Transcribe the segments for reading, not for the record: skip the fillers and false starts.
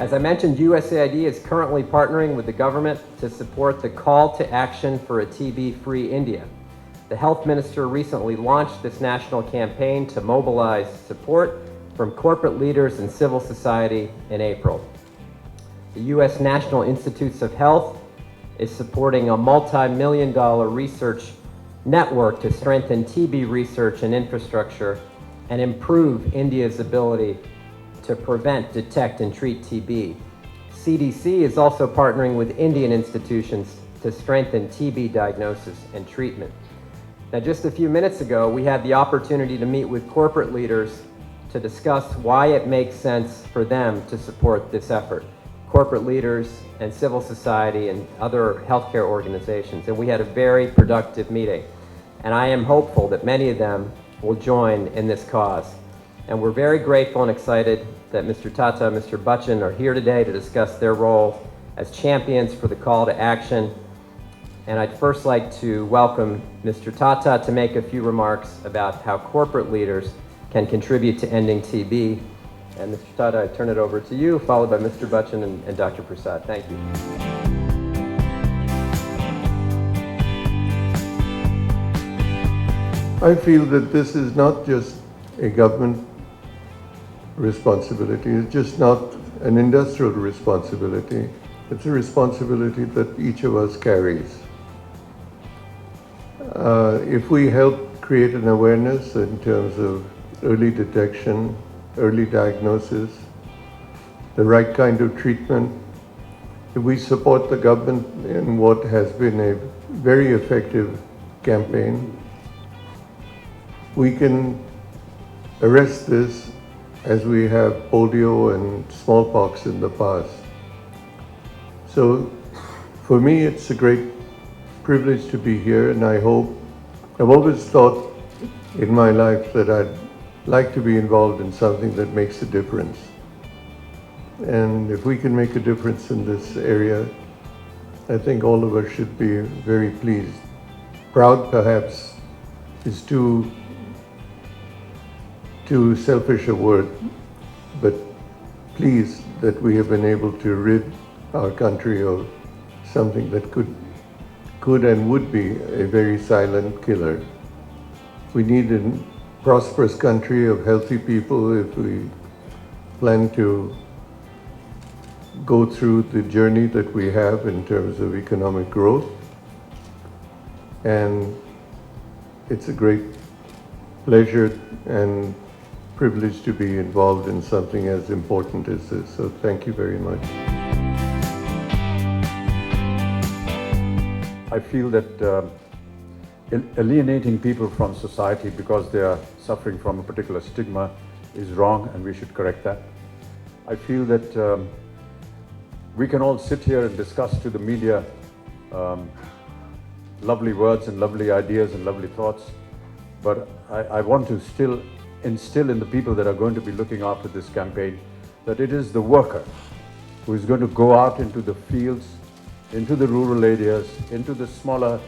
As I mentioned, USAID is currently partnering with the government to support the call to action for a TB-free India. The health minister recently launched this national campaign to mobilize support from corporate leaders and civil society in April. The U.S. National Institutes of Health is supporting a multi-million-dollar research network to strengthen TB research and infrastructure and improve India's ability to prevent, detect, and treat TB. CDC is also partnering with Indian institutions to strengthen TB diagnosis and treatment. Now, just a few minutes ago, we had the opportunity to meet with corporate leaders to discuss why it makes sense for them to support this effort. Corporate leaders and civil society and other healthcare organizations. And we had a very productive meeting. And I am hopeful that many of them will join in this cause. And we're very grateful and excited that Mr. Tata and Mr. Bachchan are here today to discuss their role as champions for the call to action. And I'd first like to welcome Mr. Tata to make a few remarks about how corporate leaders can contribute to ending TB. And Mr. Tata, I turn it over to you, followed by Mr. Bachchan and Dr. Prasad. Thank you. I feel that this is not just a government responsibility, it's just not an industrial responsibility. It's a responsibility that each of us carries. If we help create an awareness in terms of early detection, early diagnosis, the right kind of treatment, if we support the government in what has been a very effective campaign, we can arrest this as we have polio and smallpox in the past. So for me, it's a great privilege to be here, and I've always thought in my life that I'd like to be involved in something that makes a difference. And if we can make a difference in this area, I think all of us should be very pleased. Proud, perhaps, is too selfish a word, but pleased that we have been able to rid our country of something that could and would be a very silent killer. We need a prosperous country of healthy people if we plan to go through the journey that we have in terms of economic growth. And it's a great pleasure and privilege to be involved in something as important as this. So thank you very much. I feel that alienating people from society because they are suffering from a particular stigma is wrong, and we should correct that. I feel that we can all sit here and discuss to the media lovely words and lovely ideas and lovely thoughts, but I want to still instill in the people that are going to be looking after this campaign that it is the worker who is going to go out into the fields, into the rural areas, into the smaller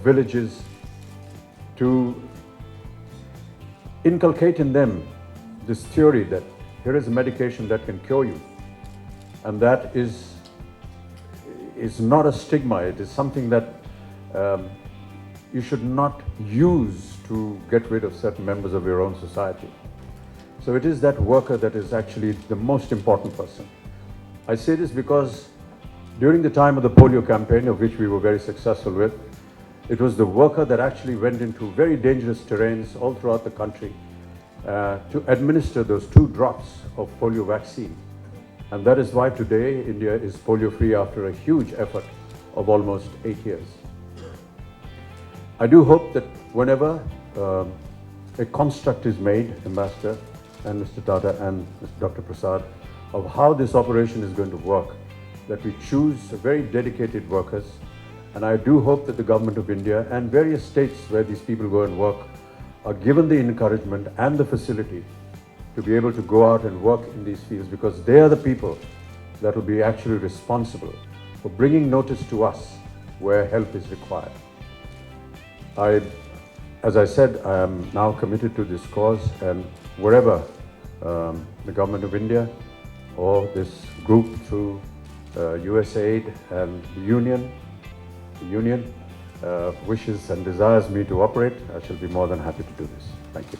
villages, to inculcate in them this theory that here is a medication that can cure you, and that is not a stigma. It is something that you should not use to get rid of certain members of your own society. So it is that worker that is actually the most important person. I say this because during the time of the polio campaign, of which we were very successful with, it was the worker that actually went into very dangerous terrains all throughout the country to administer those 2 drops of polio vaccine. And that is why today India is polio-free after a huge effort of almost 8 years. I do hope that whenever a construct is made, Ambassador and Mr. Tata and Dr. Prasad, of how this operation is going to work, that we choose very dedicated workers. And I do hope that the government of India and various states where these people go and work are given the encouragement and the facility to be able to go out and work in these fields, because they are the people that will be actually responsible for bringing notice to us where help is required. As I said, I am now committed to this cause, and wherever the government of India or this group through USAID and the union wishes and desires me to operate, I shall be more than happy to do this. Thank you.